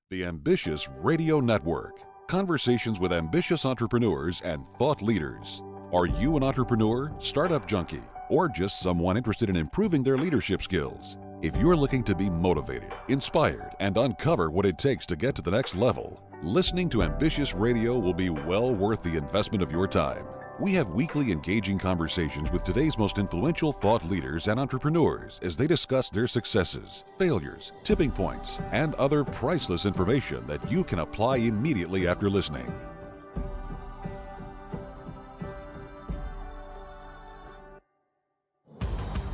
The Ambitious Radio Network. Conversations with ambitious entrepreneurs and thought leaders. Are you an entrepreneur, startup junkie, or just someone interested in improving their leadership skills? If you're looking to be motivated, inspired, and uncover what it takes to get to the next level, listening to Ambitious Radio will be well worth the investment of your time. We have weekly engaging conversations with today's most influential thought leaders and entrepreneurs as they discuss their successes, failures, tipping points, and other priceless information that you can apply immediately after listening.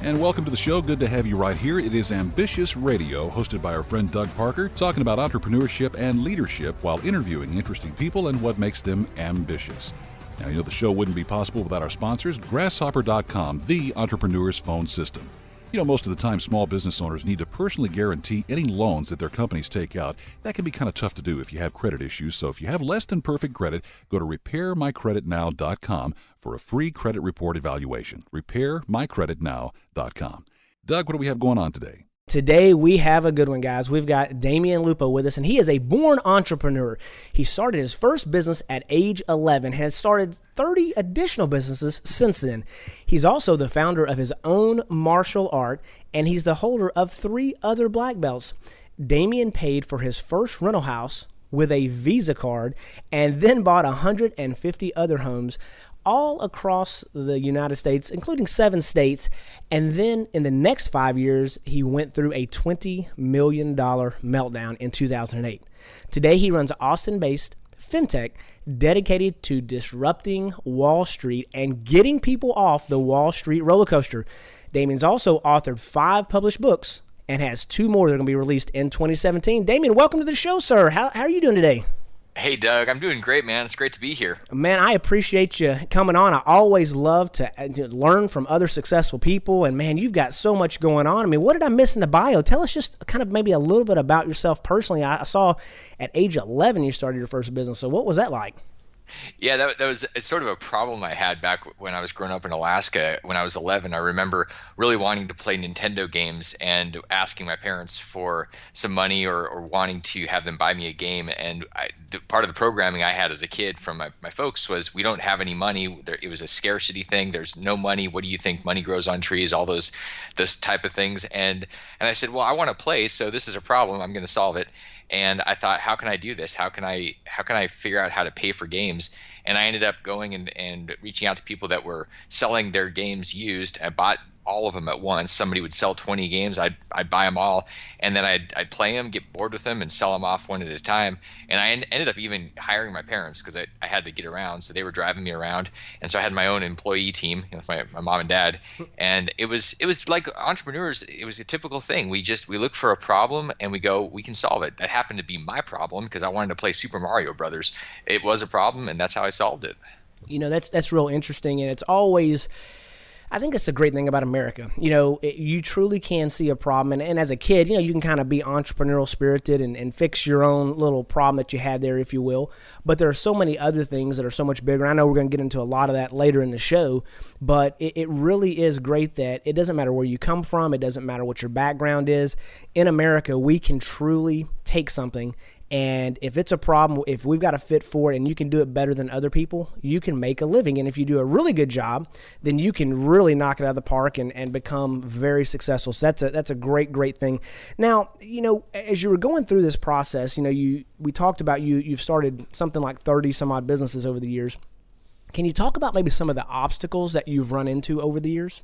And welcome to the show. Good to have you right here. It is Ambitious Radio, hosted by our friend Doug Parker, talking about entrepreneurship and leadership while interviewing interesting people and what makes them ambitious. Now, you know the show wouldn't be possible without our sponsors, Grasshopper.com, the entrepreneur's phone system. You know, most of the time, small business owners need to personally guarantee any loans that their companies take out. That can be kind of tough to do if you have credit issues. So if you have less than perfect credit, go to RepairMyCreditNow.com for a free credit report evaluation. RepairMyCreditNow.com. Doug, what do we have going on today? Today, we have a good one, guys. We've got Damion Lupo with us, and he is a born entrepreneur. He started his first business at age 11, has started 30 additional businesses since then. He's also the founder of his own martial art, and he's the holder of 3 other black belts. Damion paid for his first rental house with a Visa card, and then bought 150 other homes all across the United States, including 7 states. And then in the next 5 years, he went through a $20 million meltdown in 2008. Today, he runs Austin-based FinTech dedicated to disrupting Wall Street and getting people off the Wall Street roller coaster. Damion's also authored 5 published books and has 2 more that are going to be released in 2017. Damion, welcome to the show, sir. How are you doing today? Hey, Doug. I'm doing great, man. It's great to be here. Man, I appreciate you coming on. I always love to learn from other successful people. And, man, you've got so much going on. I mean, what did I miss in the bio? Tell us just kind of maybe a little bit about yourself personally. I saw at age 11 you started your first business. So what was that like? Yeah, that was sort of a problem I had back when I was growing up in Alaska. When I was 11, I remember really wanting to play Nintendo games and asking my parents for some money or wanting to have them buy me a game. And part of the programming I had as a kid from my folks was, we don't have any money. It was a scarcity thing. There's no money. What do you think? Money grows on trees, all those type of things. And I said, well, I want to play, so this is a problem. I'm going to solve it. And I thought, how can I do this? How can I figure out how to pay for games? And I ended up going and reaching out to people that were selling their games used. I bought all of them at once. Somebody would sell 20 games. I'd buy them all, and then I'd play them, get bored with them, and sell them off one at a time. And I ended up even hiring my parents because I had to get around. So they were driving me around, and so I had my own employee team with my mom and dad. And it was like entrepreneurs. It was a typical thing. We look for a problem and we go, we can solve it. That happened to be my problem because I wanted to play Super Mario Brothers. It was a problem, and that's how I solved it. You know, that's real interesting, and it's always, I think it's a great thing about America. You know, you truly can see a problem. And as a kid, you know, you can kind of be entrepreneurial spirited and fix your own little problem that you had there, if you will. But there are so many other things that are so much bigger. I know we're going to get into a lot of that later in the show, but it really is great that it doesn't matter where you come from. It doesn't matter what your background is. In America, we can truly take something, and if it's a problem, if we've got a fit for it and you can do it better than other people, you can make a living. And if you do a really good job, then you can really knock it out of the park and become very successful. So that's a great thing. Now, you know, as you were going through this process, you know, we talked about you've started something like 30 some odd businesses over the years. Can you talk about maybe some of the obstacles that you've run into over the years?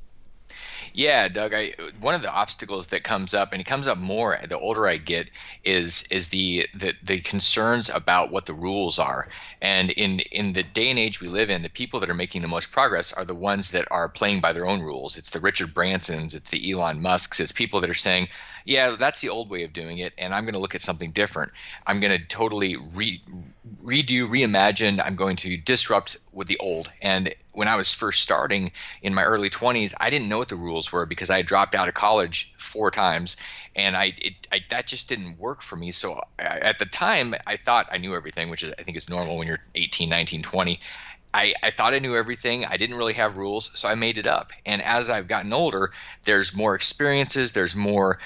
Yeah, Doug, one of the obstacles that comes up, and it comes up more the older I get, is the concerns about what the rules are. And in the day and age we live in, the people that are making the most progress are the ones that are playing by their own rules. It's the Richard Bransons, it's the Elon Musks, it's people that are saying, yeah, that's the old way of doing it, and I'm going to look at something different. I'm going to totally reimagine. I'm going to disrupt with the old. And when I was first starting in my early 20s, I didn't know what the rules were because I had dropped out of college 4 times, and that just didn't work for me. So at the time, I thought I knew everything, which I think is normal when you're 18, 19, 20. I thought I knew everything. I didn't really have rules, so I made it up. And as I've gotten older, there's more experiences, there's more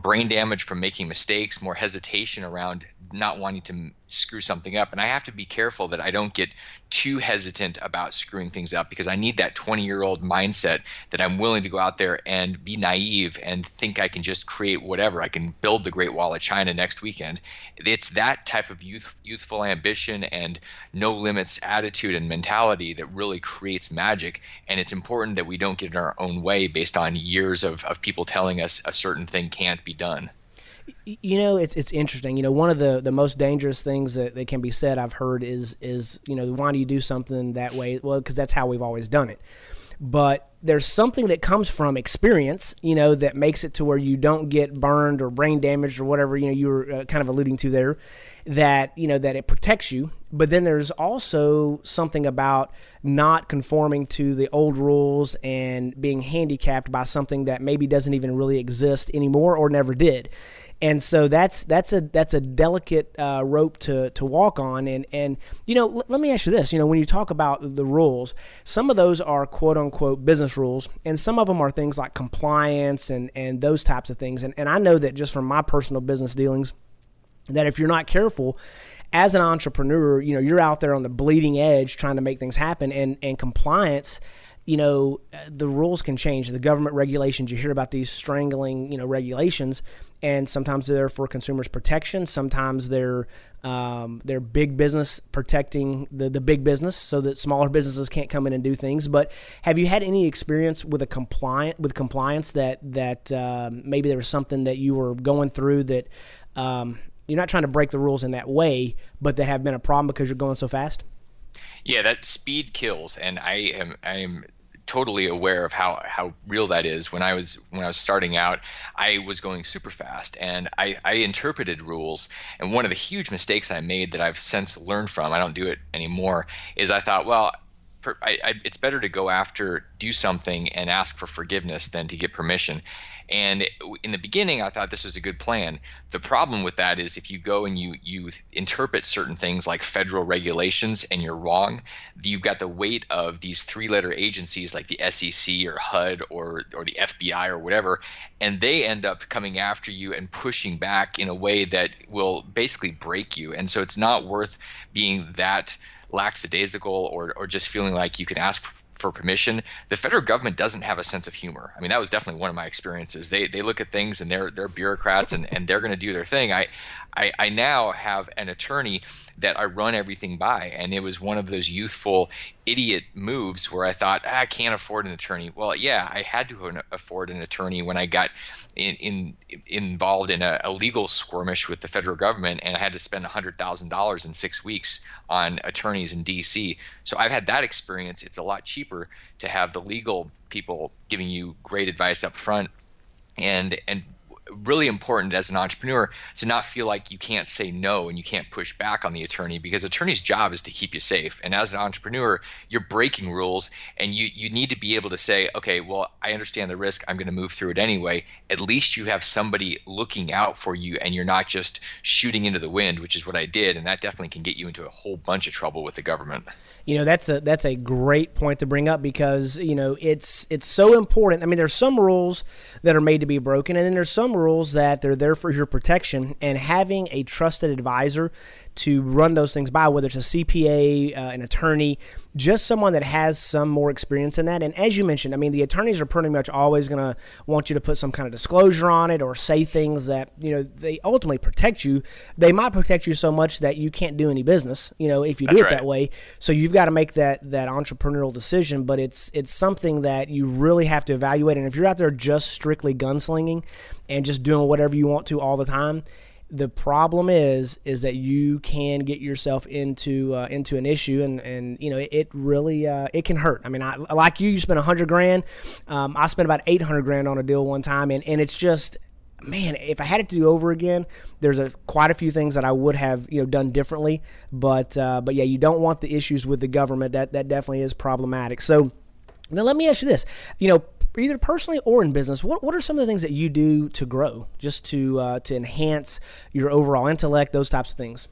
brain damage from making mistakes, more hesitation around not wanting to screw something up. And I have to be careful that I don't get too hesitant about screwing things up, because I need that 20-year-old mindset that I'm willing to go out there and be naive and think I can just create whatever. I can build the Great Wall of China next weekend. It's that type of youthful ambition and no limits attitude and mentality that really creates magic. And it's important that we don't get in our own way based on years of people telling us a certain thing can't be done. It's interesting. One of the most dangerous things that can be said, I've heard, is why do you do something that way? Well, because that's how we've always done it. But there's something that comes from experience, that makes it to where you don't get burned or brain damaged or whatever, you were kind of alluding to there, that it protects you. But then there's also something about not conforming to the old rules and being handicapped by something that maybe doesn't even really exist anymore or never did. And so that's a delicate rope to walk on. And let me ask you this. When you talk about the rules, some of those are quote unquote business rules, and some of them are things like compliance and those types of things. And I know that just from my personal business dealings, that if you're not careful as an entrepreneur, you're out there on the bleeding edge trying to make things happen, and compliance, the rules can change. The government regulations, you hear about these strangling, regulations, and sometimes they're for consumers' protection. Sometimes they're big business protecting the big business so that smaller businesses can't come in and do things. But have you had any experience with compliance that maybe there was something that you were going through that you're not trying to break the rules in that way, but that have been a problem because you're going so fast? Yeah, that speed kills, and I am totally aware of how real that is. When I was starting out, I was going super fast, and I interpreted rules. And one of the huge mistakes I made that I've since learned from, I don't do it anymore, is I thought, well, it's better to go after, do something, and ask for forgiveness than to get permission. And in the beginning, I thought this was a good plan. The problem with that is if you go and you interpret certain things like federal regulations and you're wrong, you've got the weight of these three-letter agencies like the SEC or HUD or the FBI or whatever, and they end up coming after you and pushing back in a way that will basically break you. And so it's not worth being that lackadaisical or just feeling like you can ask for permission. The federal government doesn't have a sense of humor. I mean, that was definitely one of my experiences. They look at things and they're bureaucrats and they're going to do their thing. I now have an attorney that I run everything by, and it was one of those youthful idiot moves where I thought, I can't afford an attorney. Well, yeah, I had to afford an attorney when I got involved in a legal skirmish with the federal government, and I had to spend $100,000 in 6 weeks on attorneys in DC. So I've had that experience. It's a lot cheaper to have the legal people giving you great advice up front, and really important as an entrepreneur to not feel like you can't say no and you can't push back on the attorney, because attorney's job is to keep you safe. And as an entrepreneur, you're breaking rules, and you need to be able to say, okay, well, I understand the risk. I'm going to move through it anyway. At least you have somebody looking out for you, and you're not just shooting into the wind, which is what I did. And that definitely can get you into a whole bunch of trouble with the government. That's a great point to bring up, because it's so important. I mean, there's some rules that are made to be broken, and then there's some rules that they're there for your protection. And having a trusted advisor to run those things by, whether it's a CPA, an attorney, just someone that has some more experience in that. And as you mentioned, I mean, the attorneys are pretty much always going to want you to put some kind of disclosure on it or say things that, they ultimately protect you. They might protect you so much that you can't do any business, if you do it that way. So you've got to make that entrepreneurial decision, but it's something that you really have to evaluate. And if you're out there just strictly gunslinging and just doing whatever you want to all the time, the problem is that you can get yourself into an issue, and it really it can hurt. I mean, like you spent $100,000. I spent about $800,000 on a deal one time, and it's just, man, if I had it to do over again, there's quite a few things that I would have done differently. But yeah, you don't want the issues with the government. That definitely is problematic. So now let me ask you this: either personally or in business, what are some of the things that you do to grow, just to enhance your overall intellect, those types of things?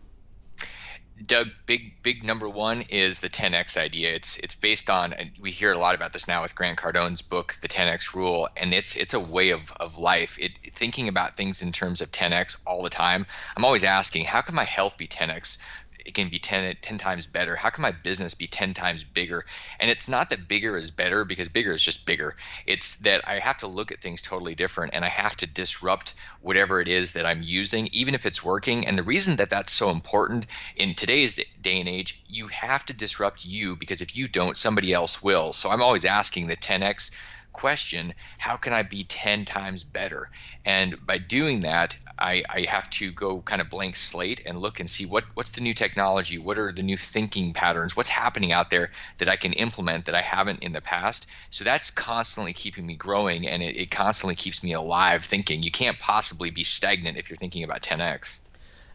Doug, big number one is the 10x idea. It's based on, and we hear a lot about this now with Grant Cardone's book, The 10x Rule, and it's a way of life. Thinking about things in terms of 10x all the time. I'm always asking, how can my health be 10x? It can be 10 times better. How can my business be 10 times bigger? And it's not that bigger is better, because bigger is just bigger. It's that I have to look at things totally different, and I have to disrupt whatever it is that I'm using, even if it's working. And the reason that that's so important in today's day and age, you have to disrupt you, because if you don't, somebody else will. So I'm always asking the 10x question, how can I be 10 times better? And by doing that, I have to go kind of blank slate and look and see what's the new technology, what are the new thinking patterns, what's happening out there that I can implement that I haven't in the past. So that's constantly keeping me growing, and it constantly keeps me alive thinking. You can't possibly be stagnant if you're thinking about 10x.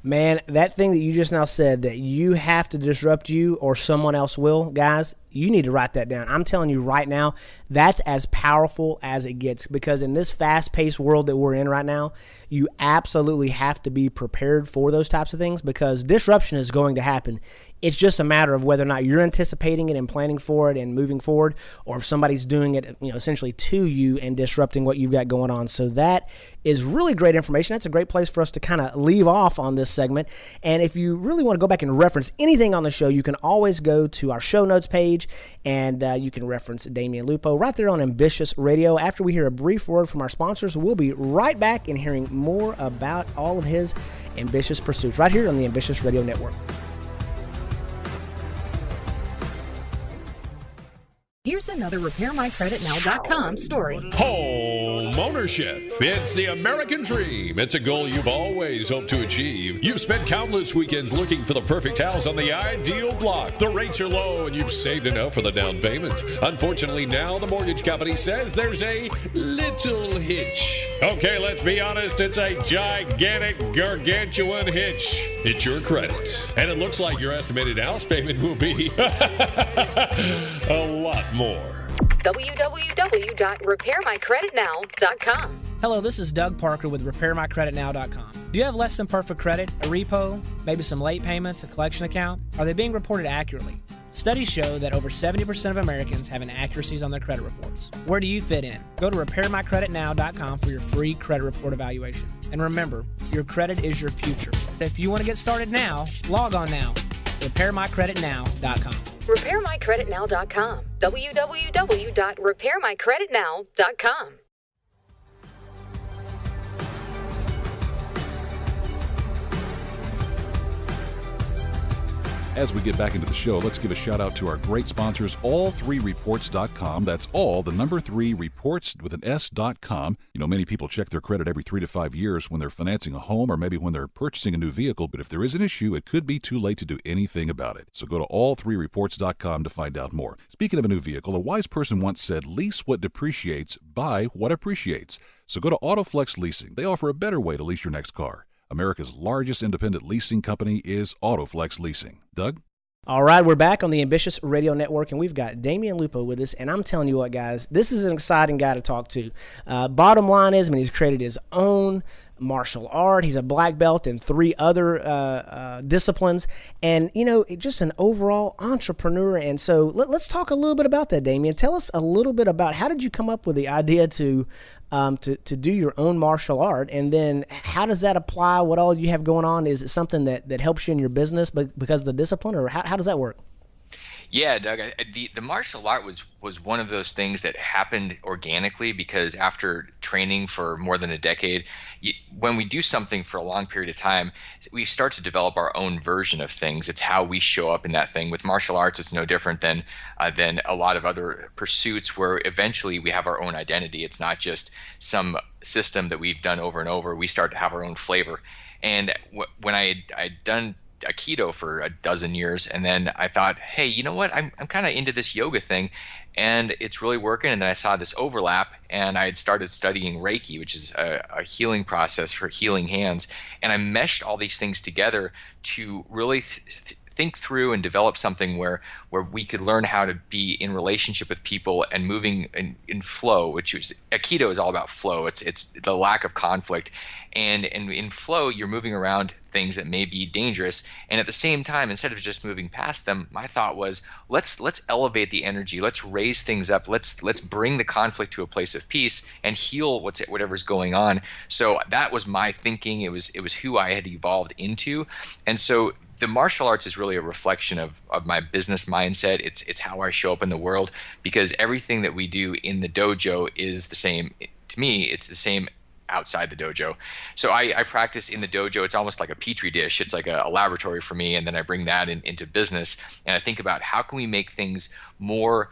Man, that thing that you just now said, that you have to disrupt you or someone else will, guys, you need to write that down. I'm telling you right now, that's as powerful as it gets, because in this fast-paced world that we're in right now, you absolutely have to be prepared for those types of things, because disruption is going to happen. It's just a matter of whether or not you're anticipating it and planning for it and moving forward, or if somebody's doing it, essentially to you and disrupting what you've got going on. So that is really great information. That's a great place for us to kind of leave off on this segment. And if you really want to go back and reference anything on the show, you can always go to our show notes page, and you can reference Damion Lupo right there on Ambitious Radio. After we hear a brief word from our sponsors, we'll be right back and hearing more about all of his ambitious pursuits right here on the Ambitious Radio Network. Here's another RepairMyCreditNow.com story. Home ownership. It's the American dream. It's a goal you've always hoped to achieve. You've spent countless weekends looking for the perfect house on the ideal block. The rates are low and you've saved enough for the down payment. Unfortunately, now the mortgage company says there's a little hitch. Okay, let's be honest. It's a gigantic, gargantuan hitch. It's your credit. And it looks like your estimated house payment will be a lot more. www.repairmycreditnow.com. Hello, this is Doug Parker with RepairMyCreditNow.com. Do you have less than perfect credit, a repo, maybe some late payments, a collection account? Are they being reported accurately? Studies show that over 70% of Americans have inaccuracies on their credit reports. Where do you fit in? Go to RepairMyCreditNow.com for your free credit report evaluation. And remember, your credit is your future. If you want to get started now, log on now. RepairMyCreditNow.com. RepairMyCreditNow.com. www.repairmycreditnow.com. As we get back into the show, let's give a shout out to our great sponsors, all3reports.com. That's all, the number 3 reports with an S.com. Many people check their credit every 3 to 5 years when they're financing a home or maybe when they're purchasing a new vehicle. But if there is an issue, it could be too late to do anything about it. So go to all3reports.com to find out more. Speaking of a new vehicle, a wise person once said, lease what depreciates, buy what appreciates. So go to AutoFlex Leasing. They offer a better way to lease your next car. America's largest independent leasing company is AutoFlex Leasing. Doug? All right, we're back on the Ambitious Radio Network, and we've got Damion Lupo with us. And I'm telling you what, guys, this is an exciting guy to talk to. Bottom line is, he's created his own martial art. He's a black belt in 3 other disciplines, and just an overall entrepreneur. And so let's talk a little bit about that, Damion. Tell us a little bit about, how did you come up with the idea to do your own martial art, and then how does that apply? What all you have going on? Is it something that helps you in your business because of the discipline, or how does that work? Yeah, Doug, the martial art was one of those things that happened organically, because after training for more than a decade, when we do something for a long period of time, we start to develop our own version of things. It's how we show up in that thing. With martial arts, it's no different than a lot of other pursuits, where eventually we have our own identity. It's not just some system that we've done over and over. We start to have our own flavor. And when I'd done Aikido for a dozen years, and then I thought, hey, you know what, I'm kind of into this yoga thing, and it's really working. And then I saw this overlap, and I had started studying Reiki, which is a healing process for healing hands, and I meshed all these things together to really think through and develop something where we could learn how to be in relationship with people and moving in flow, which is Aikido is all about flow. It's the lack of conflict, and in flow you're moving around things that may be dangerous, and at the same time, instead of just moving past them, my thought was let's elevate the energy, let's raise things up, let's bring the conflict to a place of peace and heal whatever's going on. So that was my thinking. It was who I had evolved into. And so the martial arts is really a reflection of my business mindset. It's how I show up in the world, because everything that we do in the dojo is the same. To me, it's the same outside the dojo. So I practice in the dojo. It's almost like a petri dish. It's like a laboratory for me, and then I bring that into business, and I think about how can we make things more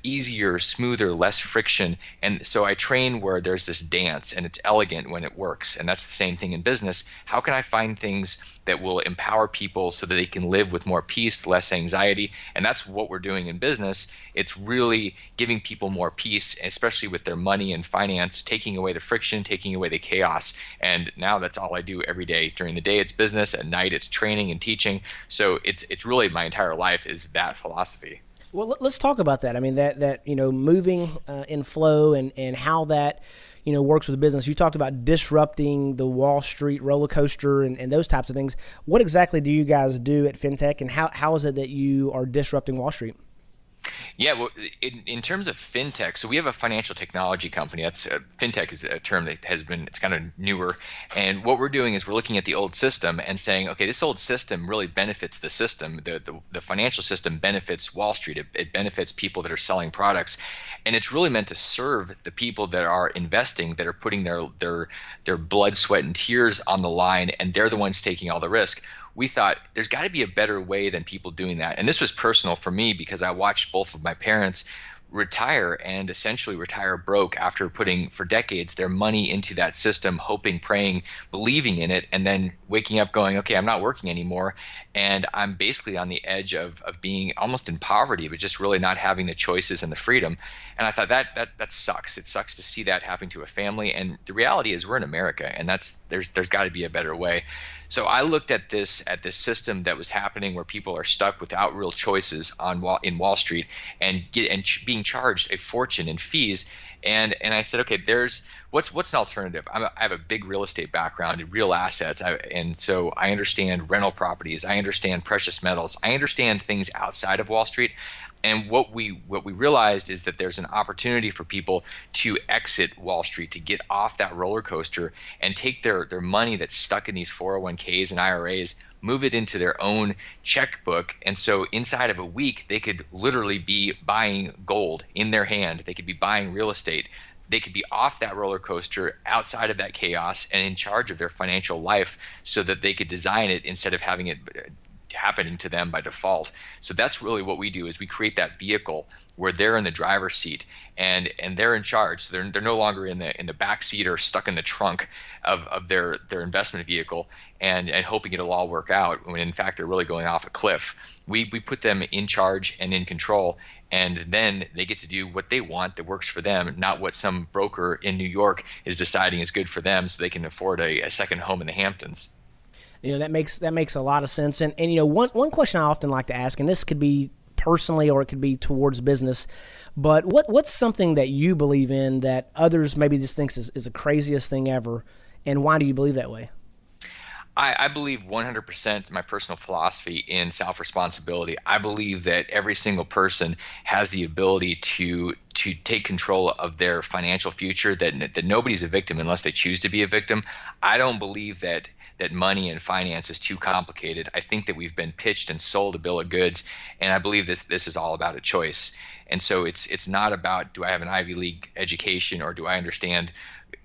easier, smoother, less friction. And so I train where there's this dance and it's elegant when it works, and that's the same thing in business. How can I find things that will empower people so that they can live with more peace, less anxiety? And that's what we're doing in business. It's really giving people more peace, especially with their money and finance, taking away the friction, taking away the chaos. And now that's all I do every day. During the day it's business, at night it's training and teaching. So it's really my entire life is that philosophy. Well, let's talk about that. I mean, that moving in flow and how that works with the business. You talked about disrupting the Wall Street roller coaster and those types of things. What exactly do you guys do at FinTech, and how is it that you are disrupting Wall Street? Yeah, well, in terms of fintech, so we have a financial technology company. That's fintech is a term that it's kind of newer. And what we're doing is we're looking at the old system and saying, okay, this old system really benefits the system. The financial system benefits Wall Street. It benefits people that are selling products, and it's really meant to serve the people that are investing, that are putting their blood, sweat, and tears on the line, and they're the ones taking all the risk. We thought there's got to be a better way than people doing that. And this was personal for me because I watched both of my parents retire and essentially retire broke after putting for decades their money into that system, hoping, praying, believing in it, and then waking up going, okay, I'm not working anymore. And I'm basically on the edge of being almost in poverty, but just really not having the choices and the freedom. And I thought that sucks. It sucks to see that happen to a family. And the reality is we're in America, and there's got to be a better way. So I looked at this system that was happening where people are stuck without real choices in Wall Street and being charged a fortune in fees. And I said, okay, what's an alternative? I have a big real estate background in real assets, and so I understand rental properties. I understand precious metals. I understand things outside of Wall Street. And what we realized is that there's an opportunity for people to exit Wall Street, to get off that roller coaster and take their money that's stuck in these 401ks and IRAs, move it into their own checkbook. And so inside of a week, they could literally be buying gold in their hand. They could be buying real estate. They could be off that roller coaster, outside of that chaos, and in charge of their financial life so that they could design it instead of having it happening to them by default. So that's really what we do, is we create that vehicle where they're in the driver's seat and they're in charge. So they're no longer in the back seat or stuck in the trunk of their investment vehicle and hoping it'll all work out, when in fact they're really going off a cliff. We put them in charge and in control, and then they get to do what they want that works for them, not what some broker in New York is deciding is good for them so they can afford a second home in the Hamptons. That makes a lot of sense. And one question I often like to ask, and this could be personally or it could be towards business, but what's something that you believe in that others maybe just thinks is the craziest thing ever, and why do you believe that way? I believe 100% my personal philosophy in self-responsibility. I believe that every single person has the ability to take control of their financial future, that nobody's a victim unless they choose to be a victim. I don't believe that money and finance is too complicated. I think that we've been pitched and sold a bill of goods, and I believe that this is all about a choice. And so it's not about, do I have an Ivy League education or do I understand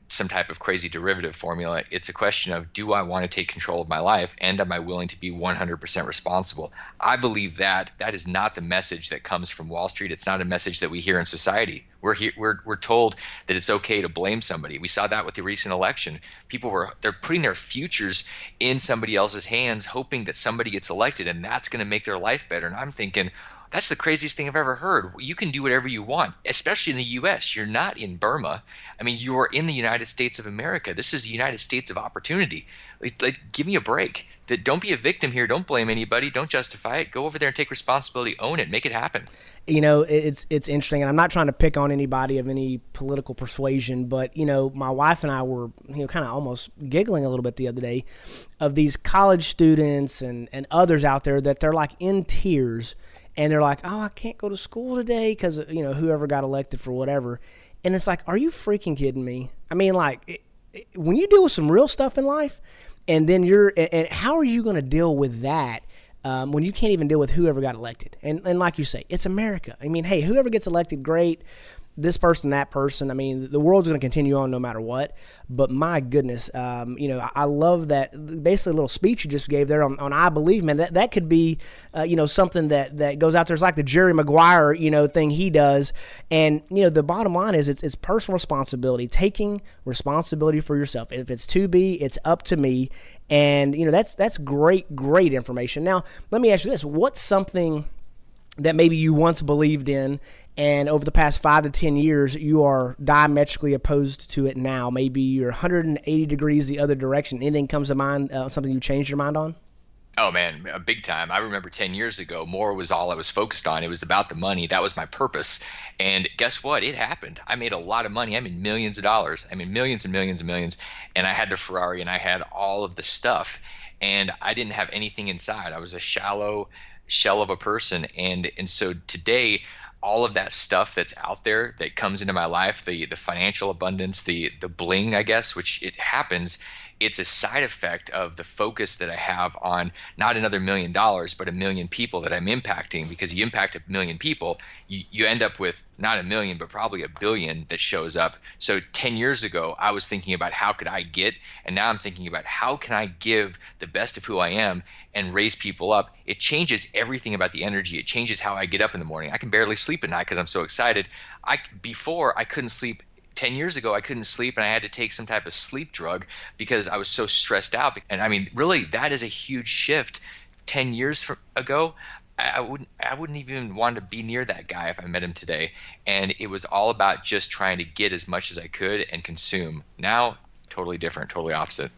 some type of crazy derivative formula. It's a question of, do I want to take control of my life, and am I willing to be 100% responsible? I believe that is not the message that comes from Wall Street. It's not a message that we hear in society. We're told that it's okay to blame somebody. We saw that with the recent election. They're putting their futures in somebody else's hands, hoping that somebody gets elected and that's going to make their life better. And I'm thinking, That's the craziest thing I've ever heard. You can do whatever you want, especially in the U.S. You're not in Burma. I mean, you're in the United States of America. This is the United States of opportunity. Give me a break. Don't be a victim here. Don't blame anybody. Don't justify it. Go over there and take responsibility. Own it. Make it happen. It's interesting, and I'm not trying to pick on anybody of any political persuasion, but my wife and I were kind of almost giggling a little bit the other day of these college students and others out there that they're like in tears, and they're like, oh, I can't go to school today because whoever got elected for whatever, and it's like, are you freaking kidding me? I mean, like when you deal with some real stuff in life, and then and how are you going to deal with that? When you can't even deal with whoever got elected. And like you say, it's America. I mean, hey, whoever gets elected, great. This person, that person. I mean, the world's going to continue on no matter what. But my goodness, I love that. Basically, a little speech you just gave there on I Believe, man. That could be, something that goes out there. It's like the Jerry Maguire, thing he does. And the bottom line is it's personal responsibility, taking responsibility for yourself. If it's to be, it's up to me. And that's great information. Now, let me ask you this: what's something that maybe you once believed in, and over the past 5 to 10 years, you are diametrically opposed to it now? Maybe you're 180 degrees the other direction. Anything comes to mind, something you changed your mind on? Oh man, a big time. I remember 10 years ago, more was all I was focused on. It was about the money. That was my purpose. And guess what? It happened. I made a lot of money. I made millions of dollars. I mean, millions and millions and millions. And I had the Ferrari and I had all of the stuff. And I didn't have anything inside. I was a shallow shell of a person. And so today, all of that stuff that's out there that comes into my life, the financial abundance, the bling, I guess, which it happens, it's a side effect of the focus that I have on not another $1 million, but 1 million people that I'm impacting. Because you impact 1 million people, you end up with not 1 million, but probably 1 billion that shows up. So 10 years ago, I was thinking about how could I get, and now I'm thinking about how can I give the best of who I am and raise people up. It changes everything about the energy. It changes how I get up in the morning. I can barely sleep at night because I'm so excited. Before I couldn't sleep. 10 years ago, I couldn't sleep and I had to take some type of sleep drug because I was so stressed out. And I mean, really, that is a huge shift. 10 years ago, I wouldn't even want to be near that guy if I met him today. And it was all about just trying to get as much as I could and consume. Now, totally different, totally opposite.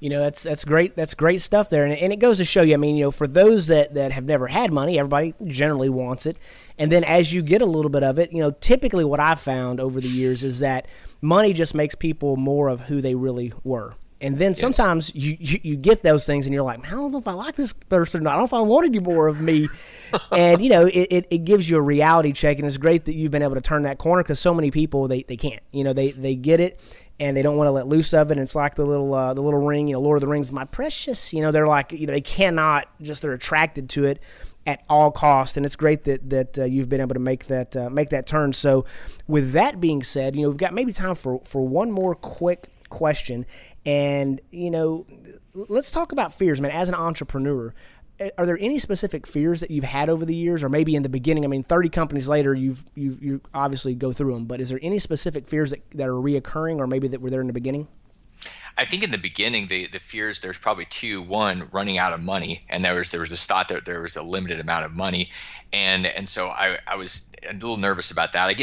That's great. That's great stuff there. And it goes to show you, I mean, for those that have never had money, everybody generally wants it. And then as you get a little bit of it, typically what I've found over the years is that money just makes people more of who they really were. And then sometimes you get those things and you're like, I don't know if I like this person or not. I don't know if I want any more of me. And, it gives you a reality check. And it's great that you've been able to turn that corner because so many people, they can't. They get it. And they don't want to let loose of it. And it's like the little ring, Lord of the Rings, my precious. They're like, they cannot they're attracted to it at all costs. And it's great that you've been able to make that turn. So, with that being said, we've got maybe time for one more quick question. And let's talk about fears, man. As an entrepreneur, are there any specific fears that you've had over the years, or maybe in the beginning? I mean, 30 companies later, you obviously go through them, but is there any specific fears that are reoccurring, or maybe that were there in the beginning? I think in the beginning, the fears, there's probably two. One, running out of money, and there was this thought that there was a limited amount of money, and so I was a little nervous about that.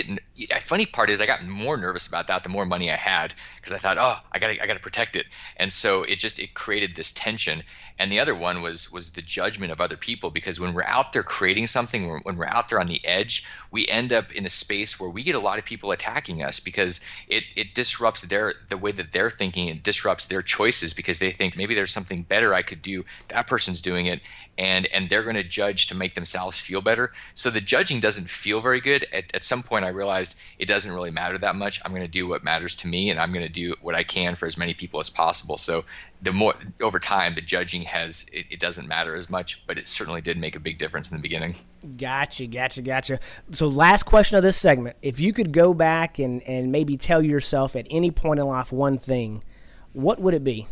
Funny part is I got more nervous about that the more money I had, because I thought, oh, I gotta protect it, and so it created this tension. And the other one was the judgment of other people, because when we're out there creating something, when we're out there on the edge, we end up in a space where we get a lot of people attacking us because it disrupts the way that they're thinking. It disrupts their choices because they think maybe there's something better I could do. That person's doing it, and they're going to judge to make themselves feel better. So the judging doesn't feel very good. At some point, I realized it doesn't really matter that much. I'm going to do what matters to me, and I'm going to do what I can for as many people as possible. So the more over time, the judging it doesn't matter as much, but it certainly did make a big difference in the beginning. Gotcha. So last question of this segment: if you could go back and maybe tell yourself at any point in life one thing, what would it be,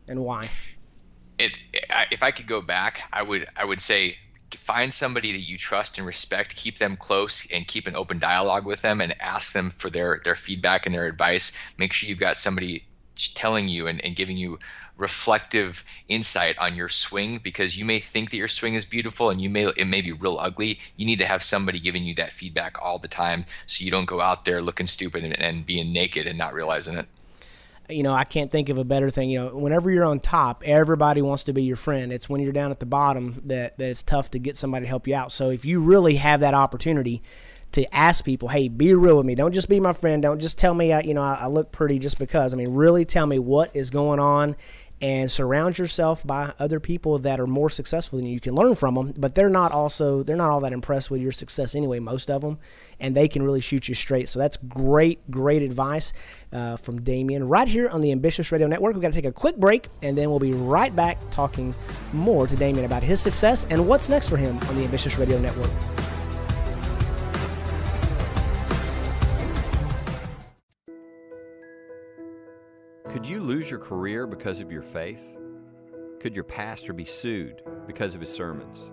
and why? If I could go back, I would say find somebody that you trust and respect, keep them close, and keep an open dialogue with them, and ask them for their feedback and their advice. Make sure you've got somebody telling you and giving you reflective insight on your swing, because you may think that your swing is beautiful and it may be real ugly. You need to have somebody giving you that feedback all the time so you don't go out there looking stupid and being naked and not realizing it. I can't think of a better thing. Whenever you're on top, everybody wants to be your friend. It's when you're down at the bottom that it's tough to get somebody to help you out. So if you really have that opportunity to ask people, hey, be real with me. Don't just be my friend. Don't just tell me, I look pretty just because. Really tell me what is going on, and surround yourself by other people that are more successful than you. You can learn from them, but they're not all that impressed with your success anyway, most of them, and they can really shoot you straight. So that's great advice from Damion right here on the Ambitious Radio Network. We've got to take a quick break, and then we'll be right back talking more to Damion about his success and what's next for him on the Ambitious Radio Network. Could you lose your career because of your faith? Could your pastor be sued because of his sermons?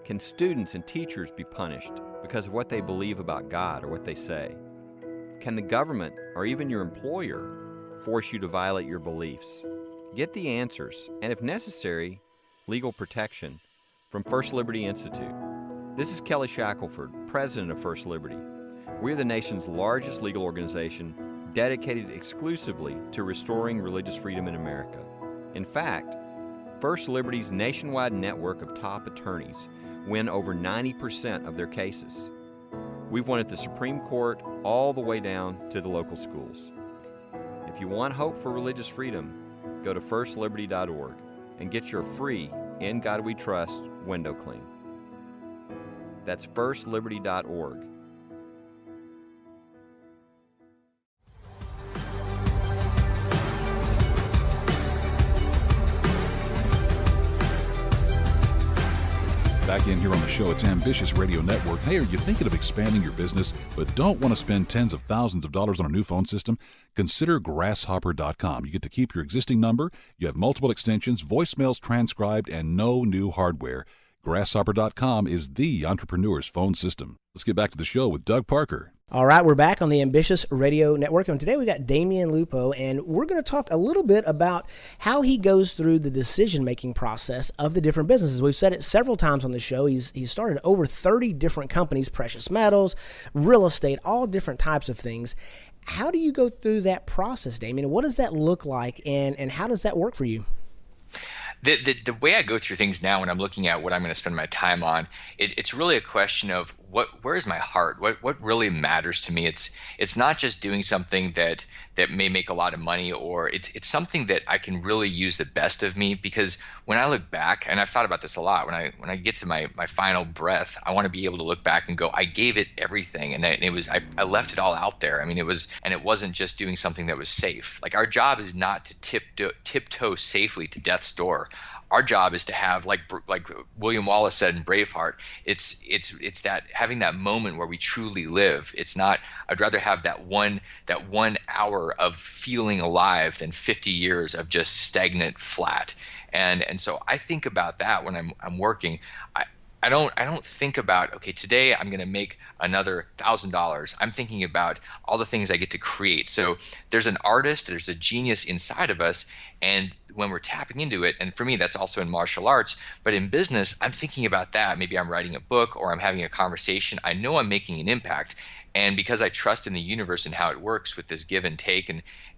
Can students and teachers be punished because of what they believe about God or what they say? Can the government or even your employer force you to violate your beliefs? Get the answers, and if necessary, legal protection from First Liberty Institute. This is Kelly Shackelford, president of First Liberty. We're the nation's largest legal organization dedicated exclusively to restoring religious freedom in America. In fact, First Liberty's nationwide network of top attorneys win over 90% of their cases. We've won at the Supreme Court all the way down to the local schools. If you want hope for religious freedom, go to firstliberty.org and get your free In God We Trust window clean. That's firstliberty.org. Back in here on the show, it's Ambitious Radio Network. Hey, are you thinking of expanding your business but don't want to spend tens of thousands of dollars on a new phone system? Consider Grasshopper.com. You get to keep your existing number, you have multiple extensions, voicemails transcribed, and no new hardware. Grasshopper.com is the entrepreneur's phone system. Let's get back to the show with Doug Parker. All right, we're back on the Ambitious Radio Network, and today we got Damion Lupo, and we're going to talk a little bit about how he goes through the decision-making process of the different businesses. We've said it several times on the show. He's started over 30 different companies, precious metals, real estate, all different types of things. How do you go through that process, Damion? What does that look like, and how does that work for you? The way I go through things now when I'm looking at what I'm going to spend my time on, it's really a question of where is my heart? What really matters to me? It's not just doing something that may make a lot of money, or it's something that I can really use the best of me. Because when I look back, and I've thought about this a lot, when I get to my final breath, I want to be able to look back and go, I gave it everything, and I left it all out there. It wasn't just doing something that was safe. Like, our job is not to tiptoe safely to death's door. Our job is to have, like William Wallace said in Braveheart, it's that having that moment where we truly live. It's not, I'd rather have that one hour of feeling alive than 50 years of just stagnant flat. And so I think about that when I'm working. I don't think about, okay, today I'm going to make another $1,000. I'm thinking about all the things I get to create. So there's an artist, there's a genius inside of us, and when we're tapping into it, and for me that's also in martial arts, but in business, I'm thinking about that. Maybe I'm writing a book or I'm having a conversation. I know I'm making an impact, and because I trust in the universe and how it works with this give and take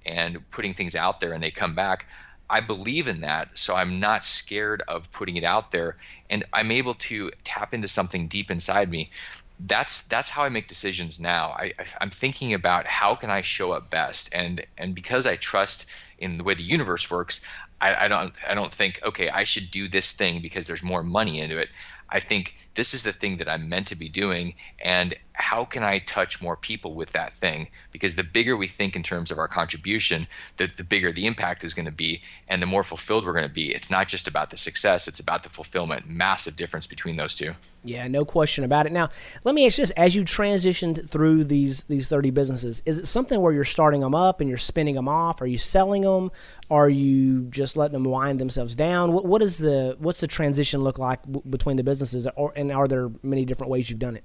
and putting things out there and they come back, I believe in that, so I'm not scared of putting it out there, and I'm able to tap into something deep inside me. That's how I make decisions now. I'm thinking about how can I show up best, and because I trust in the way the universe works, I don't think, okay, I should do this thing because there's more money into it. I think this is the thing that I'm meant to be doing, and how can I touch more people with that thing? Because the bigger we think in terms of our contribution, the bigger the impact is going to be, and the more fulfilled we're going to be. It's not just about the success, it's about the fulfillment. Massive difference between those two. Yeah, no question about it. Now, let me ask you this. As you transitioned through these 30 businesses, is it something where you're starting them up and you're spinning them off? Are you selling them? Are you just letting them wind themselves down? What's the transition look like between the businesses, and are there many different ways you've done it?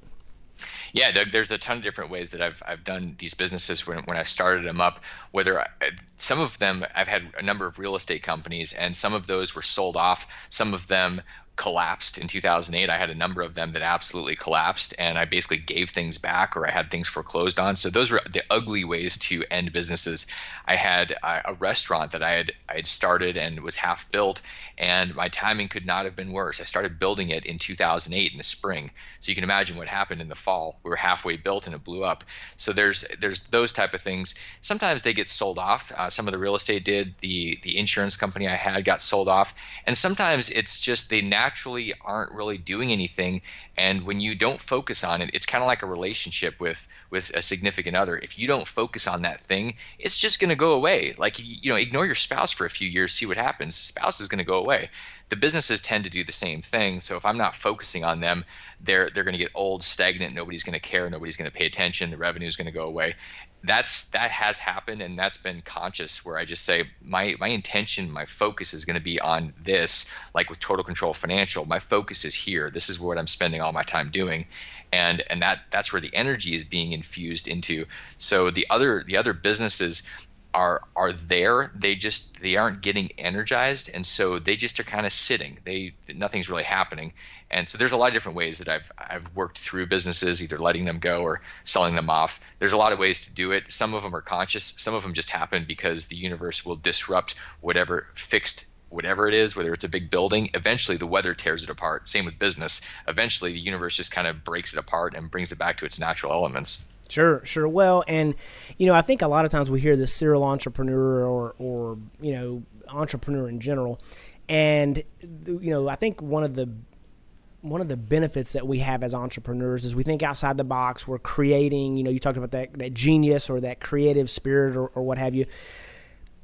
Yeah, Doug, there's a ton of different ways that I've done these businesses when I started them up. Some of them, I've had a number of real estate companies, and some of those were sold off. Some of them collapsed in 2008. I had a number of them that absolutely collapsed, and I basically gave things back, or I had things foreclosed on. So those were the ugly ways to end businesses. I had a restaurant that I had started and was half built, and my timing could not have been worse. I started building it in 2008 in the spring. So you can imagine what happened in the fall. We were halfway built and it blew up. So there's those type of things. Sometimes they get sold off. Some of the real estate did. The insurance company I had got sold off. And sometimes it's just they naturally aren't really doing anything. And when you don't focus on it, it's kind of like a relationship with a significant other. If you don't focus on that thing, it's just going to go away. Like, ignore your spouse for a few years, see what happens. The spouse is going to go away. The businesses tend to do the same thing. So if I'm not focusing on them, they're going to get old, stagnant. Nobody's going to care. Nobody's going to pay attention. The revenue is going to go away. That has happened, and that's been conscious, where I just say my intention, my focus is going to be on this. Like with Total Control Financial, my focus is here. This is what I'm spending all my time doing, and that's where the energy is being infused into. So the other businesses are there. They aren't getting energized, and so they just are kind of sitting. Nothing's really happening. And so there's a lot of different ways that I've worked through businesses, either letting them go or selling them off. There's a lot of ways to do it. Some of them are conscious. Some of them just happen because the universe will disrupt whatever it is, whether it's a big building. Eventually the weather tears it apart. Same with business. Eventually the universe just kind of breaks it apart and brings it back to its natural elements. Sure. Well, and I think a lot of times we hear this serial entrepreneur or entrepreneur in general, and I think one of the benefits that we have as entrepreneurs is we think outside the box. We're creating. You talked about that genius or that creative spirit or what have you.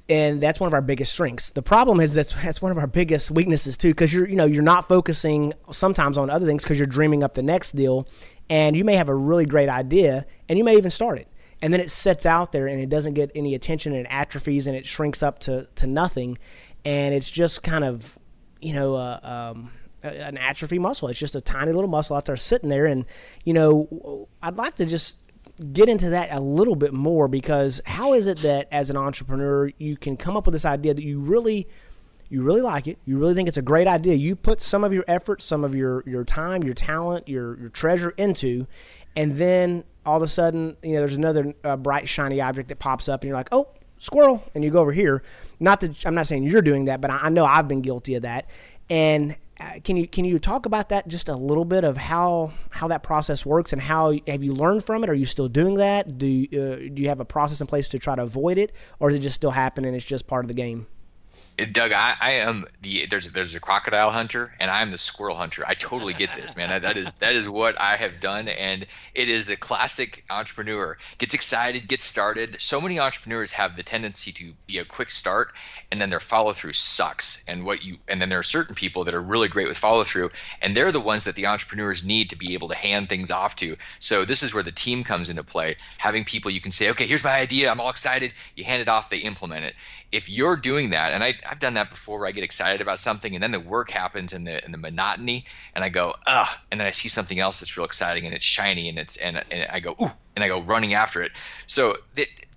And that's one of our biggest strengths. The problem is that's one of our biggest weaknesses too, because you're not focusing sometimes on other things because you're dreaming up the next deal, and you may have a really great idea and you may even start it, and then it sits out there and it doesn't get any attention and it atrophies and it shrinks up to nothing, and it's just kind of an atrophy muscle. It's just a tiny little muscle out there sitting there, and I'd like to just get into that a little bit more, because how is it that as an entrepreneur you can come up with this idea that you really like it, you really think it's a great idea, you put some of your effort, some of your time, your talent, your treasure into, and then all of a sudden there's another bright shiny object that pops up and you're like, oh, squirrel, and you go over here. Not that I'm not saying you're doing that, but I know I've been guilty of that. And can you talk about that just a little bit of how that process works, and how have you learned from it? Are you still doing that? Do you have a process in place to try to avoid it, or is it just still happening and it's just part of the game? Doug, I am there's a crocodile hunter and I'm the squirrel hunter. I totally get this, man. That is what I have done, and it is the classic entrepreneur. Gets excited, gets started. So many entrepreneurs have the tendency to be a quick start, and then their follow through sucks. And then there are certain people that are really great with follow through, and they're the ones that the entrepreneurs need to be able to hand things off to. So this is where the team comes into play. Having people you can say, okay, here's my idea, I'm all excited. You hand it off, they implement it. If you're doing that, and I've done that before, where I get excited about something and then the work happens in the monotony, and I go, ugh, and then I see something else that's real exciting and it's shiny and I go, ooh, and I go running after it. So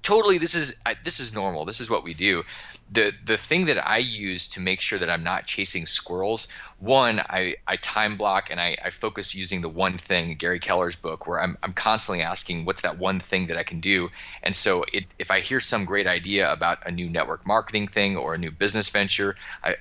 totally, this is normal. This is what we do. The thing that I use to make sure that I'm not chasing squirrels, one, I time block and I focus using the one thing, Gary Keller's book, where I'm constantly asking what's that one thing that I can do. And so if I hear some great idea about a new network marketing thing or a new business venture,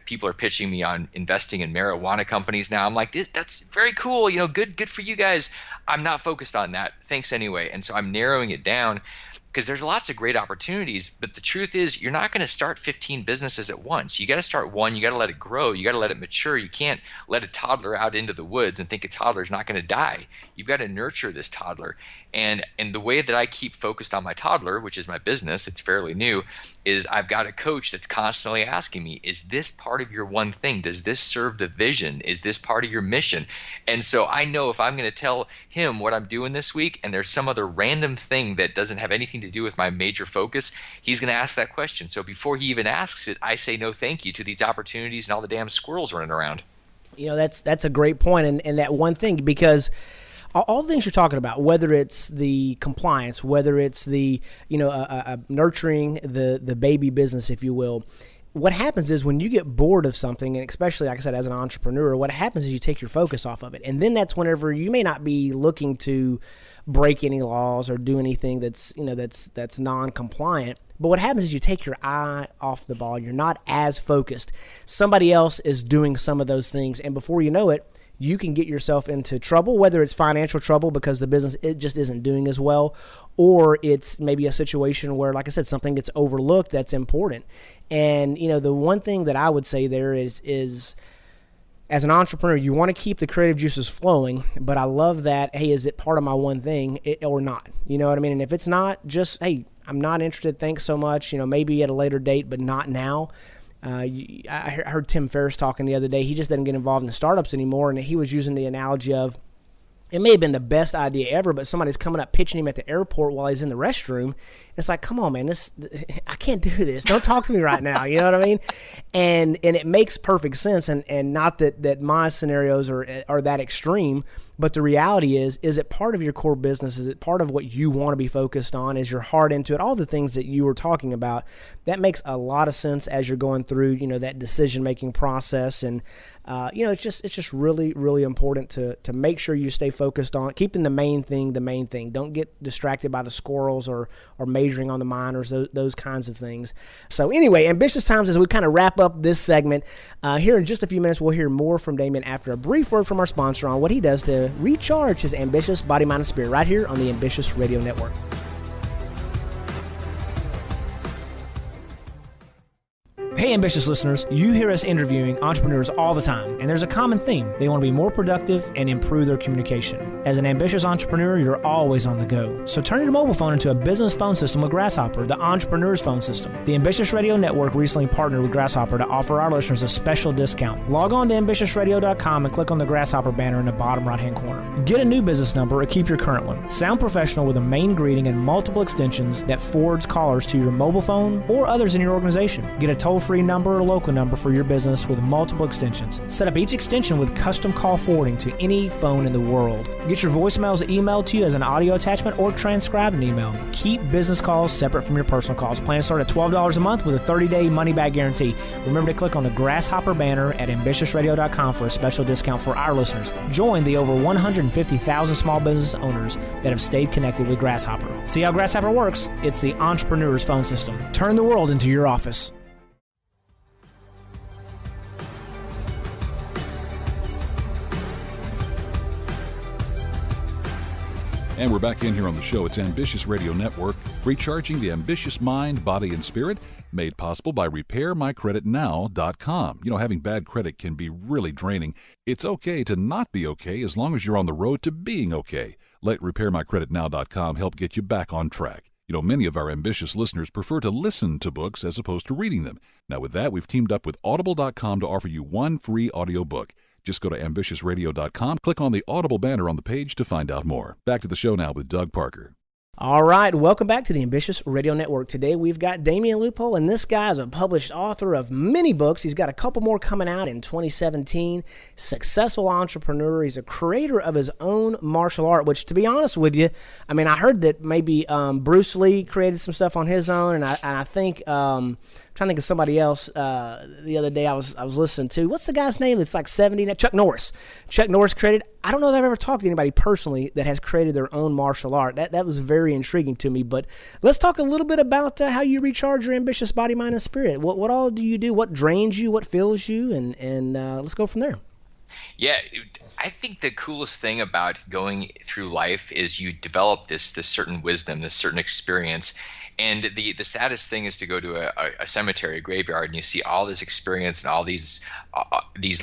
people are pitching me on investing in marijuana companies now. I'm like, that's very cool, good for you guys. I'm not focused on that. Thanks anyway. And so I'm narrowing it down, because there's lots of great opportunities, but the truth is you're not going to start 15 businesses at once. You got to start one. You got to let it grow. You got to let it mature. You can't let a toddler out into the woods and think a toddler's not going to die. You've got to nurture this toddler. And the way that I keep focused on my toddler, which is my business, it's fairly new, is I've got a coach that's constantly asking me, is this part of your one thing? Does this serve the vision? Is this part of your mission? And so I know if I'm going to tell him what I'm doing this week and there's some other random thing that doesn't have anything to do with my major focus, he's going to ask that question. So before he even asks it, I say no thank you to these opportunities and all the damn squirrels running around. That's a great point, and that one thing, because all the things you're talking about, whether it's the compliance, whether it's the, nurturing the baby business, if you will. What happens is when you get bored of something, and especially, like I said, as an entrepreneur, what happens is you take your focus off of it. And then that's whenever you may not be looking to break any laws or do anything that's non-compliant. But what happens is you take your eye off the ball. You're not as focused. Somebody else is doing some of those things. And before you know it, you can get yourself into trouble, whether it's financial trouble because the business it just isn't doing as well, or it's maybe a situation where, like I said, something gets overlooked that's important. And, the one thing that I would say there is as an entrepreneur, you want to keep the creative juices flowing, but I love that, hey, is it part of my one thing or not? You know what I mean? And if it's not, just, hey, I'm not interested, thanks so much, maybe at a later date, but not now. I heard Tim Ferriss talking the other day. He just doesn't get involved in the startups anymore, and he was using the analogy of, it may have been the best idea ever, but somebody's coming up pitching him at the airport while he's in the restroom. It's like, come on, man, I can't do this. Don't talk to me right now. You know what I mean? And it makes perfect sense. And not that my scenarios are that extreme, but the reality is it part of your core business? Is it part of what you want to be focused on? Is your heart into it? All the things that you were talking about, that makes a lot of sense as you're going through, that decision-making process. And, it's just really, really important to make sure you stay focused on keeping the main thing. Don't get distracted by the squirrels or majoring on the minors, those kinds of things. So anyway, ambitious times as we kind of wrap up this segment. Here in just a few minutes, we'll hear more from Damion after a brief word from our sponsor on what he does to recharge his ambitious body, mind, and spirit right here on the Ambitious Radio Network. Hey, ambitious listeners, you hear us interviewing entrepreneurs all the time, and there's a common theme. They want to be more productive and improve their communication. As an ambitious entrepreneur, you're always on the go. So turn your mobile phone into a business phone system with Grasshopper, the entrepreneur's phone system. The Ambitious Radio Network recently partnered with Grasshopper to offer our listeners a special discount. Log on to ambitiousradio.com and click on the Grasshopper banner in the bottom right-hand corner. Get a new business number or keep your current one. Sound professional with a main greeting and multiple extensions that forwards callers to your mobile phone or others in your organization. Get a toll-free number or local number for your business with multiple extensions. Set up each extension with custom call forwarding to any phone in the world. Get your voicemails emailed to you as an audio attachment or transcribe an email. Keep business calls separate from your personal calls. Plans start at $12 a month with a 30-day money-back guarantee. Remember to click on the Grasshopper banner at ambitiousradio.com for a special discount for our listeners. Join the over 150,000 small business owners that have stayed connected with Grasshopper. See how Grasshopper works? It's the entrepreneur's phone system. Turn the world into your office. And we're back in here on the show. It's Ambitious Radio Network, recharging the ambitious mind, body, and spirit, made possible by RepairMyCreditNow.com. Having bad credit can be really draining. It's okay to not be okay as long as you're on the road to being okay. Let RepairMyCreditNow.com help get you back on track. Many of our ambitious listeners prefer to listen to books as opposed to reading them. Now, with that, we've teamed up with Audible.com to offer you one free audiobook. Just go to ambitiousradio.com, click on the Audible banner on the page to find out more. Back to the show now with Doug Parker. All right, welcome back to the Ambitious Radio Network. Today we've got Damion Lupo, and this guy is a published author of many books. He's got a couple more coming out in 2017. Successful entrepreneur. He's a creator of his own martial art, which, to be honest with you, I heard that maybe Bruce Lee created some stuff on his own, and I think trying to think of somebody else the other day I was listening to. What's the guy's name that's like 70 now? Chuck Norris. Chuck Norris created, I don't know if I've ever talked to anybody personally that has created their own martial art. That was very intriguing to me. But let's talk a little bit about how you recharge your ambitious body, mind, and spirit. What all do you do? What drains you? What fills you? And let's go from there. Yeah, I think the coolest thing about going through life is you develop this certain wisdom, this certain experience. And the saddest thing is to go to a cemetery, a graveyard, and you see all this experience and all these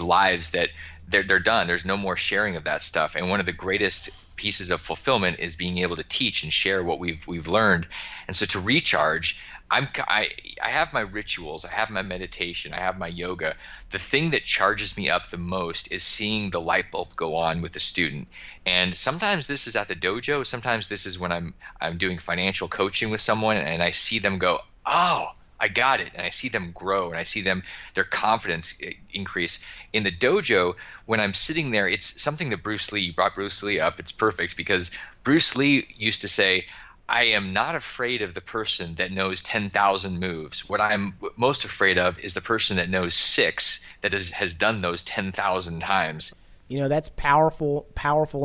lives that they're done. There's no more sharing of that stuff. And one of the greatest pieces of fulfillment is being able to teach and share what we've learned. And so to recharge, I have my rituals, I have my meditation, I have my yoga. The thing that charges me up the most is seeing the light bulb go on with the student. And sometimes this is at the dojo, sometimes this is when I'm doing financial coaching with someone and I see them go, oh, I got it. And I see them grow, and I see their confidence increase. In the dojo, when I'm sitting there, it's something that you brought Bruce Lee up. It's perfect because Bruce Lee used to say, I am not afraid of the person that knows 10,000 moves. What I'm most afraid of is the person that knows 6 that has done those 10,000 times. That's powerful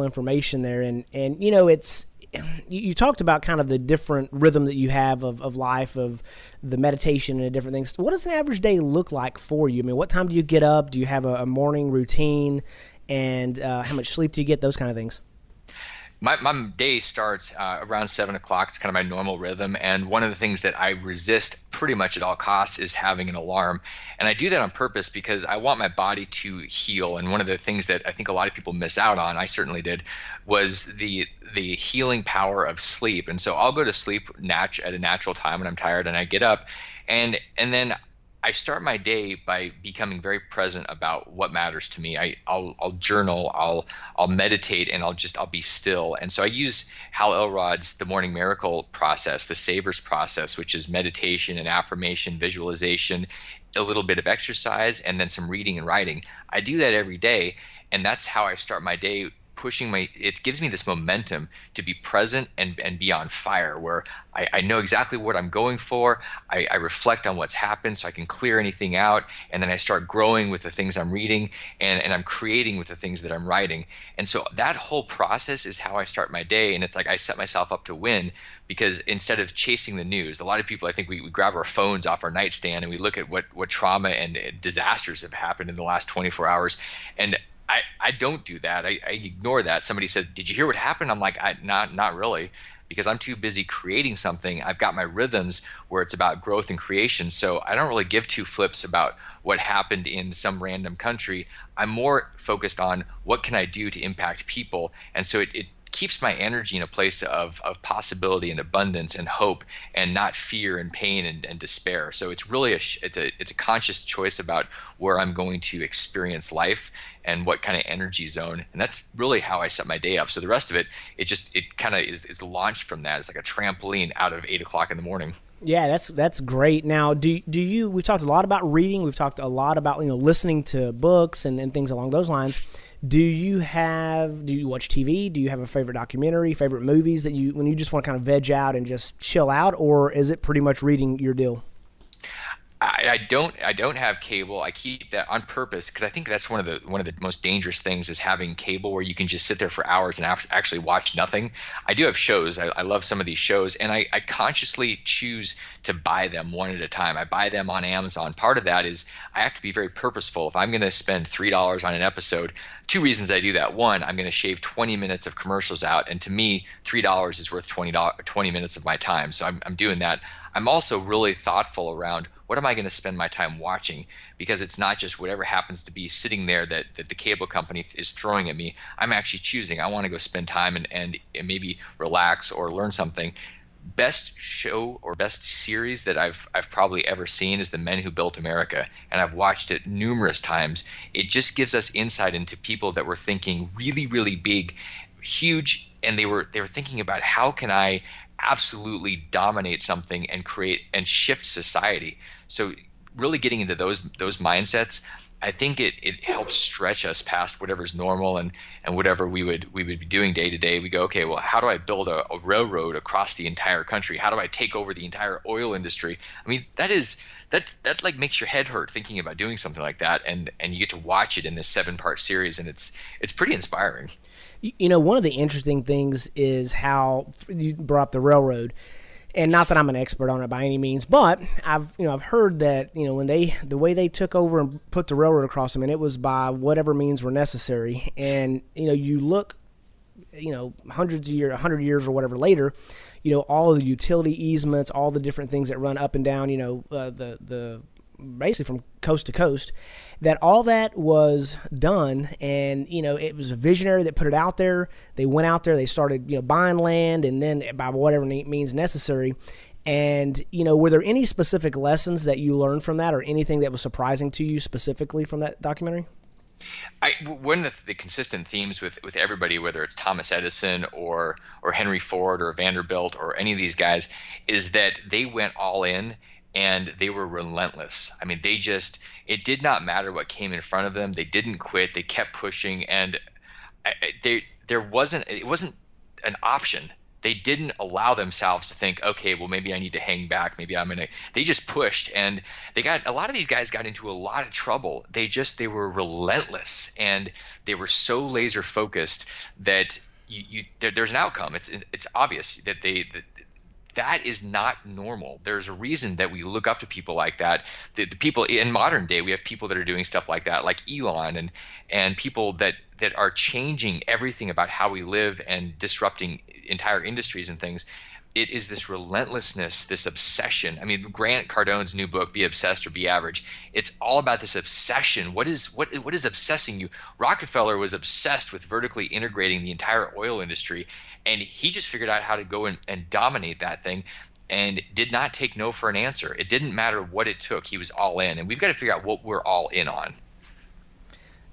information there. And it's, you talked about kind of the different rhythm that you have of life, of the meditation and the different things. What does an average day look like for you? I mean, what time do you get up? Do you have a morning routine? And how much sleep do you get? Those kind of things. My day starts around 7 o'clock. It's kind of my normal rhythm. And one of the things that I resist pretty much at all costs is having an alarm. And I do that on purpose because I want my body to heal. And one of the things that I think a lot of people miss out on, I certainly did, was the healing power of sleep. And so I'll go to sleep at a natural time when I'm tired, and I get up. And then I start my day by becoming very present about what matters to me. I'll journal, I'll meditate, and I'll be still. And so I use Hal Elrod's The Morning Miracle process, the Savers process, which is meditation and affirmation, visualization, a little bit of exercise, and then some reading and writing. I do that every day, and that's how I start my day. It gives me this momentum to be present and be on fire, where I know exactly what I'm going for. I reflect on what's happened so I can clear anything out, and then I start growing with the things I'm reading, and I'm creating with the things that I'm writing. And so that whole process is how I start my day, and it's like I set myself up to win, because instead of chasing the news, a lot of people, I think we grab our phones off our nightstand and we look at what trauma and disasters have happened in the last 24 hours. And I don't do that. I ignore that. Somebody said, "Did you hear what happened?" I'm like, not really, because I'm too busy creating something. I've got my rhythms where it's about growth and creation. So I don't really give two flips about what happened in some random country. I'm more focused on what can I do to impact people. And so it keeps my energy in a place of possibility and abundance and hope, and not fear and pain and despair. So it's really it's a conscious choice about where I'm going to experience life and what kind of energy zone. And that's really how I set my day up. So the rest of it kind of is launched from that. It's like a trampoline out of 8 o'clock in the morning. Yeah, that's great. Now, do you? We've talked a lot about reading. We've talked a lot about listening to books and things along those lines. Do you watch TV? Do you have a favorite documentary, favorite movies that when you just want to kind of veg out and just chill out, or is it pretty much reading your deal? I don't have cable. I keep that on purpose because I think that's one of the most dangerous things is having cable, where you can just sit there for hours and actually watch nothing. I do have shows. I love some of these shows, and I consciously choose to buy them one at a time. I buy them on Amazon. Part of that is I have to be very purposeful. If I'm going to spend $3 on an episode, 2 reasons I do that. One, I'm going to shave 20 minutes of commercials out, and to me, $3 is worth 20 minutes of my time. So I'm doing that. I'm also really thoughtful around what am I going to spend my time watching, because it's not just whatever happens to be sitting there that the cable company is throwing at me. I'm actually choosing. I want to go spend time and maybe relax or learn something. Best show or best series that I've probably ever seen is The Men Who Built America, and I've watched it numerous times. It just gives us insight into people that were thinking really, really big, huge, and they were thinking about how can I absolutely dominate something and create and shift society. So really getting into those mindsets, I think it helps stretch us past whatever's normal and whatever we would be doing day to day. We go, okay, well, how do I build a railroad across the entire country? How do I take over the entire oil industry? I mean, that like makes your head hurt thinking about doing something like that, and you get to watch it in this 7-part series, and it's pretty inspiring. One of the interesting things is how you brought up the railroad, and not that I'm an expert on it by any means, but I've heard that when the way they took over and put the railroad across them, and it was by whatever means were necessary, and you look, 100 years or whatever later, all of the utility easements, all the different things that run up and down, the basically from coast to coast, that all that was done, and it was a visionary that put it out there. They went out there, they started buying land, and then by whatever means necessary. And were there any specific lessons that you learned from that, or anything that was surprising to you specifically from that documentary? One of the consistent themes with everybody, whether it's Thomas Edison or Henry Ford or Vanderbilt or any of these guys, is that they went all in and they were relentless. I mean, it did not matter what came in front of them. They didn't quit. They kept pushing, and it wasn't an option. They didn't allow themselves to think, okay, well, maybe I need to hang back. They just pushed, and a lot of these guys got into a lot of trouble. They were relentless, and they were so laser focused that there's an outcome. It's obvious that that is not normal. There's a reason that we look up to people like that. The people in modern day, we have people that are doing stuff like that, like Elon and people that are changing everything about how we live and disrupting entire industries and things. It is this relentlessness, this obsession. I mean, Grant Cardone's new book, Be Obsessed or Be Average, it's all about this obsession. What is obsessing you? Rockefeller was obsessed with vertically integrating the entire oil industry, and he just figured out how to go and dominate that thing and did not take no for an answer. It didn't matter what it took. He was all in, and we've got to figure out what we're all in on.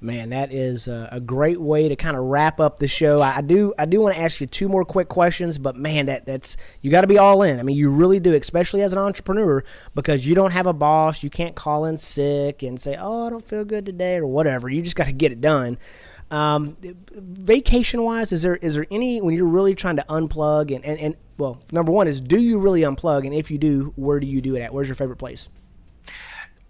Man, that is a great way to kind of wrap up the show. I do want to ask you two more quick questions, but man, that's you got to be all in. I mean, you really do, especially as an entrepreneur, because you don't have a boss. You can't call in sick and say, "Oh, I don't feel good today" or whatever. You just got to get it done. Vacation-wise, is there any when you're really trying to unplug and well, number one is, do you really unplug, and if you do, where do you do it at? Where's your favorite place?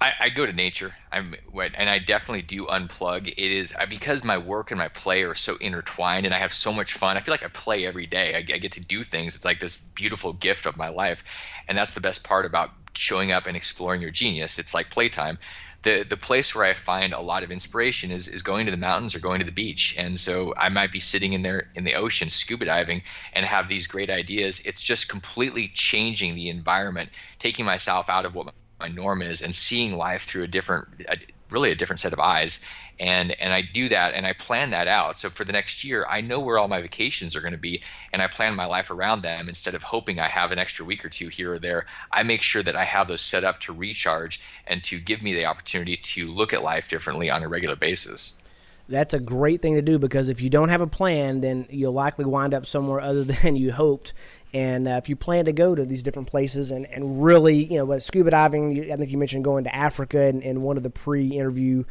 I go to nature, and I definitely do unplug. It is because my work and my play are so intertwined, and I have so much fun. I feel like I play every day. I get to do things. It's like this beautiful gift of my life, and that's the best part about showing up and exploring your genius. It's like playtime. The place where I find a lot of inspiration is going to the mountains or going to the beach. And so I might be sitting in the ocean scuba diving and have these great ideas. It's just completely changing the environment, taking myself out of what my norm is and seeing life through a different set of eyes. And I do that, and I plan that out. So for the next year, I know where all my vacations are going to be, and I plan my life around them. Instead of hoping I have an extra week or two here or there, I make sure that I have those set up to recharge and to give me the opportunity to look at life differently on a regular basis. That's a great thing to do, because if you don't have a plan, then you'll likely wind up somewhere other than you hoped. And if you plan to go to these different places and really, with scuba diving, I think you mentioned going to Africa in one of the pre-interview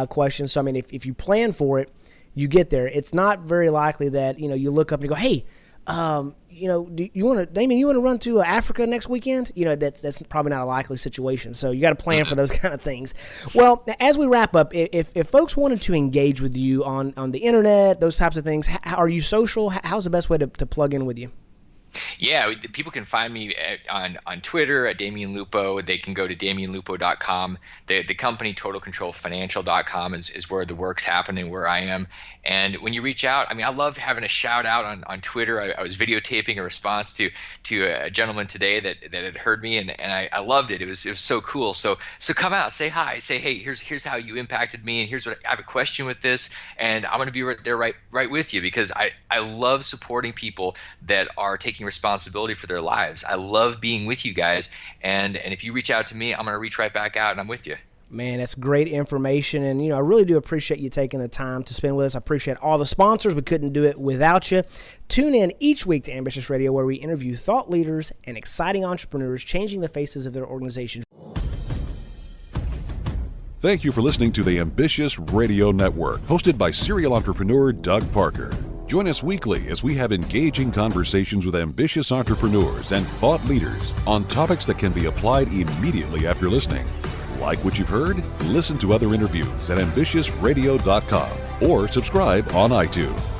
questions. So, I mean, if you plan for it, you get there. It's not very likely that, you look up and you go, hey, do you want to, Damion, you want to run to Africa next weekend? That's probably not a likely situation. So you got to plan for those kind of things. Well, as we wrap up, if folks wanted to engage with you on the internet, those types of things, are you social? How's the best way to plug in with you? Yeah, people can find me on Twitter at Damion Lupo. They can go to DamionLupo.com. The company, TotalControlFinancial.com, is where the work's happening, where I am. And when you reach out, I mean, I love having a shout out on Twitter. I was videotaping a response to a gentleman today that had heard me, and I loved it. It was so cool. So come out, say hi, say, hey, here's how you impacted me, and here's what I have a question with this, and I'm going to be right there right with you, because I love supporting people that are taking responsibility for their lives. I love being with you guys, and if you reach out to me, I'm going to reach right back out, and I'm with you. Man, that's great information, and I really do appreciate you taking the time to spend with us. I appreciate all the sponsors. We couldn't do it without you. Tune in each week to Ambitious Radio, where we interview thought leaders and exciting entrepreneurs changing the faces of their organizations. Thank you for listening to the Ambitious Radio Network, hosted by serial entrepreneur Doug Parker. Join us weekly as we have engaging conversations with ambitious entrepreneurs and thought leaders on topics that can be applied immediately after listening. Like what you've heard? Listen to other interviews at ambitiousradio.com or subscribe on iTunes.